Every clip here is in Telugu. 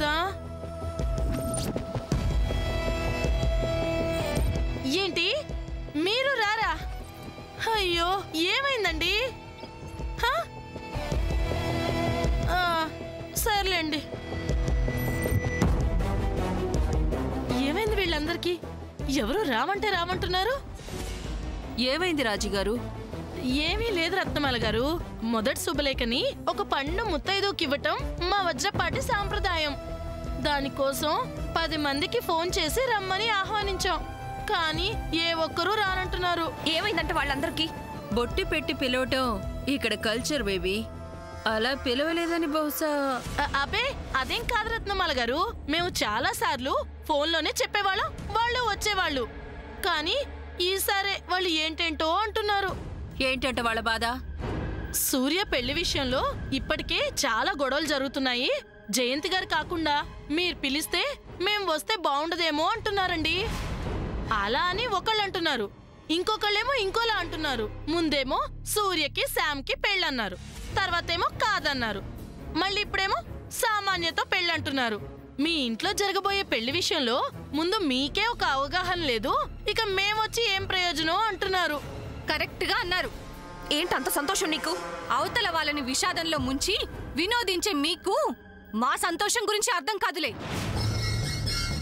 కదా. ఏంటి మీరు రారా? అయ్యో ఏమైందండి? సర్లేండి. ఏమైంది వీళ్ళందరికీ? ఎవరు రామంటే రామంటున్నారు? ఏమైంది రాజీగారు? ఏమీ లేదు రత్నమాల గారు. మొదటి శుభలేఖని ఒక పండు ముత్తైదుకివ్వటం మా వజ్రపాటి సాంప్రదాయం. దానికోసం 10 మందికి ఫోన్ చేసి రమ్మని ఆహ్వానించాం. కానీ ఏ ఒక్కరూ రానంటున్నారు. ఏమైందంటే వాళ్ళందరికీ బొట్టి పెట్టి పిలవటం ఇక్కడ కల్చర్ బేబీ. అలా పిలవలేదని బహుశా. అబే అదేం కాదు రత్నమాల గారు. మేము చాలా సార్లు ఫోన్లోనే చెప్పేవాళ్ళం, వాళ్ళు వచ్చేవాళ్ళు. కానీ ఈసారి వాళ్ళు ఏంటేంటో అంటున్నారు. ఏంటంట వాళ్ళ బాధ? సూర్య పెళ్లి విషయంలో ఇప్పటికే చాలా గొడవలు జరుగుతున్నాయి. జయంతి గారు కాకుండా మీరు పిలిస్తే మేం వస్తే బాగుండదేమో అంటున్నారండి. అలా అని ఒకళ్ళు అంటున్నారు, ఇంకొకళ్ళేమో ఇంకోలా అంటున్నారు. ముందేమో సూర్యకి శామ్కి పెళ్ళన్నారు, తర్వాతేమో కాదన్నారు, మళ్ళీ ఇప్పుడేమో సామాన్యతో పెళ్ళంటున్నారు. మీ ఇంట్లో జరగబోయే పెళ్లి విషయంలో ముందు మీకే ఒక అవగాహన లేదు, ఇక మేమొచ్చి ఏం ప్రయోజనం అంటున్నారు. కరెక్ట్ గా అన్నారు. ఏంటంత సంతోషం నీకు? అవతల వాళ్ళని విషాదంలో ముంచి వినోదించే మీకు మా సంతోషం గురించి అర్థం కాదులే.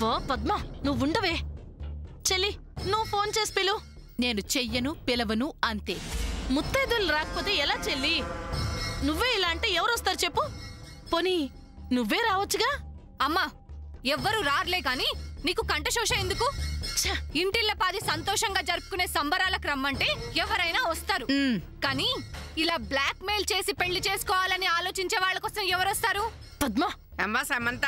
వా పద్మ, నువ్వుండవే. చెల్లి, నువ్వు ఫోన్ చేసి పిలు. నేను చెయ్యను, పిలవను, అంతే. ముత్తైదులు రాకపోతే ఎలా చెల్లి? నువ్వే ఇలా అంటే ఎవరొస్తారు చెప్పు? పోనీ నువ్వే రావచ్చుగా. అమ్మా, ఎవ్వరూ రారులే కాని నీకు కంఠశోష ఎందుకు? ఇంటిళ్ళ పాది సంతోషంగా జరుపుకునే సంబరాలకు రమ్మంటే ఎవరైనా వస్తారు. కానీ ఇలా బ్లాక్ మెయిల్ చేసి పెళ్లి చేసుకోవాలని ఆలోచించే వాళ్ళ కోసం ఎవరొస్తారు? పద్మ. అమ్మా సమంత,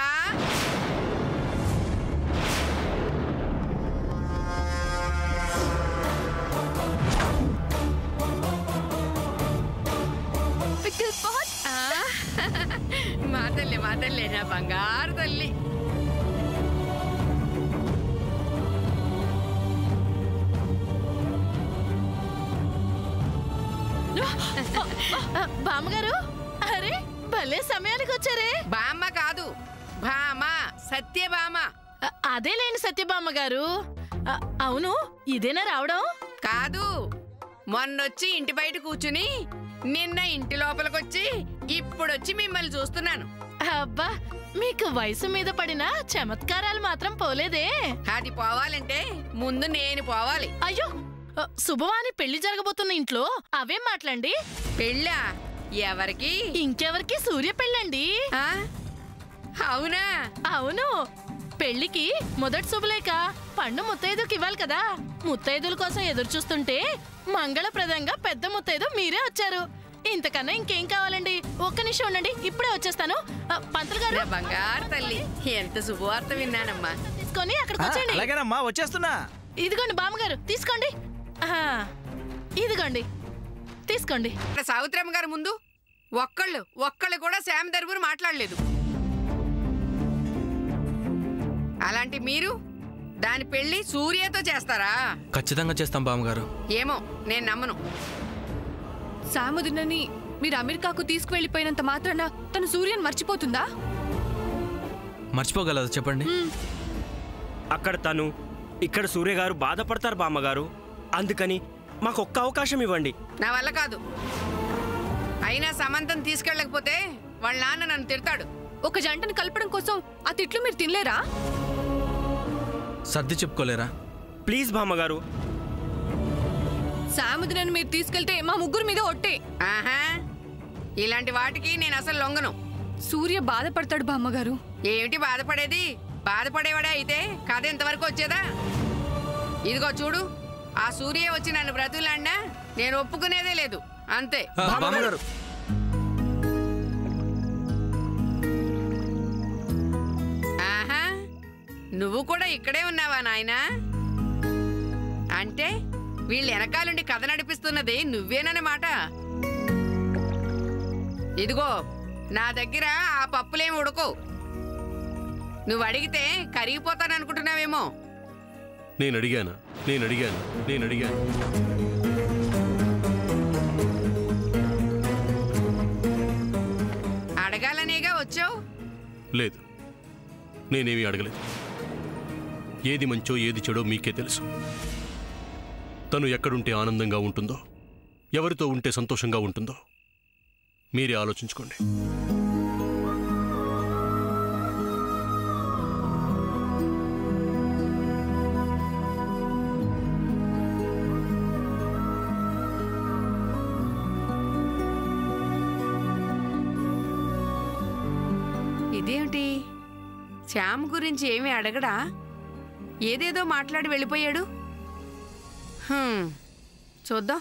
మా తల్లి మా తల్లి, నా బంగారు తల్లి. బామ్మగారు, అరే భలే సమయానికి వచ్చారే. బామ్మ కాదు, భామ, సత్యభామ. అదేలేండి సత్యభామ గారు. అవును, ఇదేనా రావడం? కాదు, మొన్నొచ్చి ఇంటి బయట కూర్చుని నిన్న ఇంటి లోపలికొచ్చి ఇప్పుడొచ్చి మిమ్మల్ని చూస్తున్నాను. అబ్బా, మీకు వయసు మీద పడిన చమత్కారాలు మాత్రం పోలేదే. అది పోవాలంటే ముందు నేను పోవాలి. అయ్యో, శుభవాని పెళ్లి జరగబోతున్న ఇంట్లో అవేం మాట్లాడండి. పెళ్ళా? ఎవరికి? ఇంకెవరికి? సూర్య పెళ్ళండి. అవునా? అవును. పెళ్లికి మొదటి శుభలేఖ పండు ముత్తైదుకి ఇవ్వాలి కదా. ముత్తైదుల కోసం ఎదురు చూస్తుంటే మంగళప్రదంగా పెద్ద ముత్తైదు మీరే వచ్చారు. ఇంతకన్నా ఇంకేం కావాలండి? ఒక్క నిమిషం ఉండండి, ఇప్పుడే వచ్చేస్తాను. పంతులు గారు. బంగారు తల్లి, ఎంత శుభవార్త విన్నానమ్మా. తీసుకొని అక్కడికి వచ్చేయండి. అలాగేనమ్మా, వచ్చేస్తున్నా. ఇదిగోండి బామ్మగారు, తీసుకోండి. ఇదిగోండి, తీసుకోండి. సావిత్రమ్మ గారు ముందు ఒక్కళ్ళు కూడా శ్యామ్ తరపున మాట్లాడలేదు. అలాంటి మీరు దాని పెళ్లి సూర్యతో చేస్తారా? ఖచ్చితంగా చేస్తాం బామ్మగారు. ఏమో, నేను నమ్మను. సాముదినని మీరు అమెరికాకు తీసుకువెళ్లిపోయినంత మాత్రాన తను సూర్యని మర్చిపోతుందా? మర్చిపోగలదు చెప్పండి. అక్కడ తను, ఇక్కడ సూర్య గారు బాధపడతారు బామ్మగారు. అందుకని మాకు ఒక్క అవకాశం ఇవ్వండి. నా వల్ల కాదు. అయినా సమంతం తీసుకెళ్ళకపోతే వాళ్ళ నాన్న నన్ను తిడతాడు. ఒక జంటను కలపడం కోసం ఆ తిట్లు మీరు తినలేరా? సర్ది చెప్పుకోలేరా? ప్లీజ్ బామ్మగారు. సాముదినని మీరు తీసుకెళ్తే మా ముగ్గురు మీద ఒట్టే. ఆహా, ఇలాంటి వాటికి నేను అసలు లొంగను. సూర్య బాధపడతాడు బామ్మగారు. ఏమిటి బాధపడేది? బాధపడేవాడే అయితే కథ ఎంతవరకు వచ్చేదా? ఇదిగో చూడు, ఆ సూర్య వచ్చి నన్ను బ్రతులాడినా నేను ఒప్పుకునేదే లేదు, అంతే. బామ్మగారు, ఆహా, నువ్వు కూడా ఇక్కడే ఉన్నావా నాయనా? అంటే వీళ్ళు వెనకాలండి కథ నడిపిస్తున్నది నువ్వేనన్నమాట. ఇదిగో, నా దగ్గర ఆ పప్పులేమి ఉడకవు. నువ్వు అడిగితే కరిగిపోతాననుకుంటున్నావేమో. నేను అడిగాను. అడగాలనేగా వచ్చావు? లేదు, నేనేమీ అడగలేదు. ఏది మంచో ఏది చెడో మీకే తెలుసు. తను ఎక్కడుంటే ఆనందంగా ఉంటుందో, ఎవరితో ఉంటే సంతోషంగా ఉంటుందో మీరే ఆలోచించుకోండి. ఇదేమిటి, శ్యామ్ గురించి ఏమీ అడగడా? ఏదేదో మాట్లాడి వెళ్ళిపోయాడు. చూద్దాం.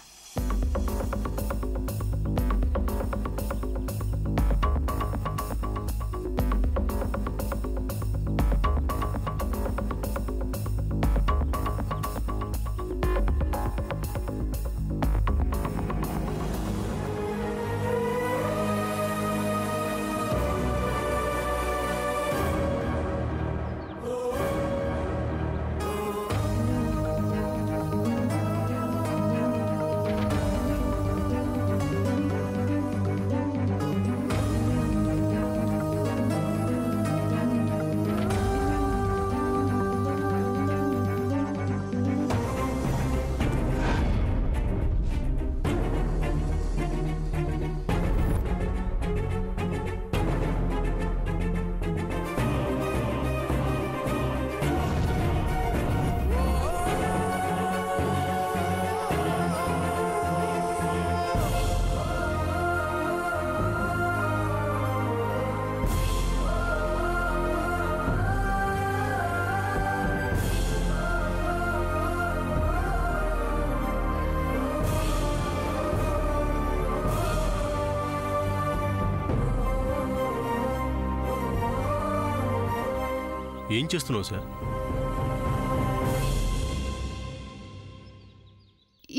ఏం చేస్తున్నావు సార్?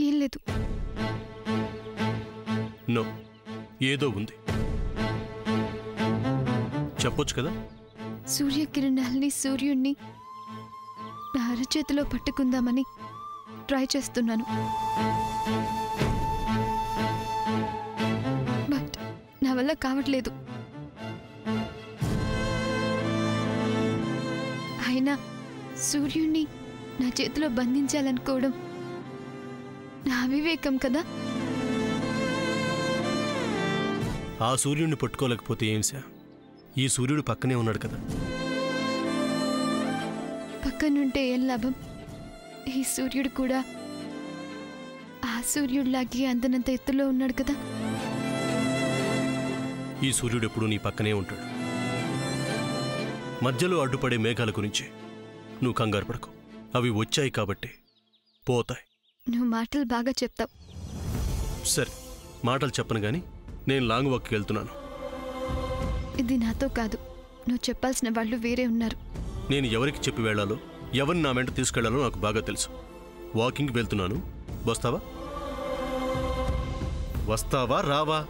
ఏం లేదు. నో, ఏదో ఉంది. చెప్పొచ్చు కదా. సూర్యకిరణాల్ని, సూర్యుణ్ణి నా అరచేతిలో పట్టుకుందామని ట్రై చేస్తున్నాను. బట్ నా వల్ల కావట్లేదు. అయినా సూర్యుణ్ణి నా చేతిలో బంధించాలనుకోవడం నా అవివేకం కదా. ఆ సూర్యుడిని పట్టుకోలేకపోతే ఏం సార్? ఈ సూర్యుడు పక్కనే ఉన్నాడు కదా. పక్కనుంటే ఏం లాభం? ఈ సూర్యుడు కూడా ఆ సూర్యుడిలాగే అందనంత ఎత్తులో ఉన్నాడు కదా. ఈ సూర్యుడు ఎప్పుడు నీ పక్కనే ఉంటాడు. మధ్యలో అడ్డుపడే మేఘాల గురించి నువ్వు కంగారు పడకు. అవి వచ్చాయి కాబట్టి పోతాయి. నువ్వు మాటలు బాగా చెప్తావు. సరే, మాటలు చెప్పను గాని నేను లాంగ్ వాక్కి వెళ్తున్నాను. ఇది నాతో కాదు, నువ్వు చెప్పాల్సిన వాళ్ళు వేరే ఉన్నారు. నేను ఎవరికి చెప్పి వెళ్ళాలో, ఎవరిని నా వెంట తీసుకెళ్లాలో నాకు బాగా తెలుసు. వాకింగ్కి వెళ్తున్నాను. వస్తావా? వస్తావా రావా?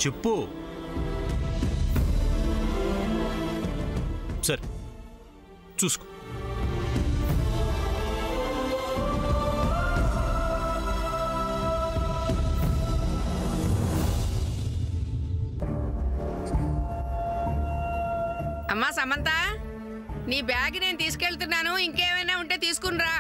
చెప్పు. సరే, చూసుకో. అమ్మా సమంత, నీ బ్యాగ్ నేను తీసుకెళ్తున్నాను. ఇంకేమైనా ఉంటే తీసుకునిరా.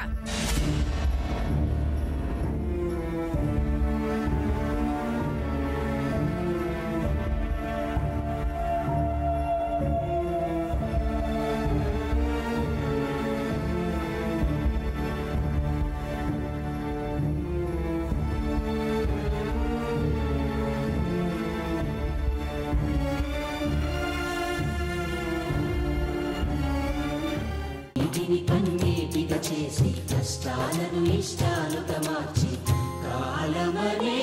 కన్నీటిగా చేసి కష్టాలను ఇష్టాలుగా మార్చి కాలమనే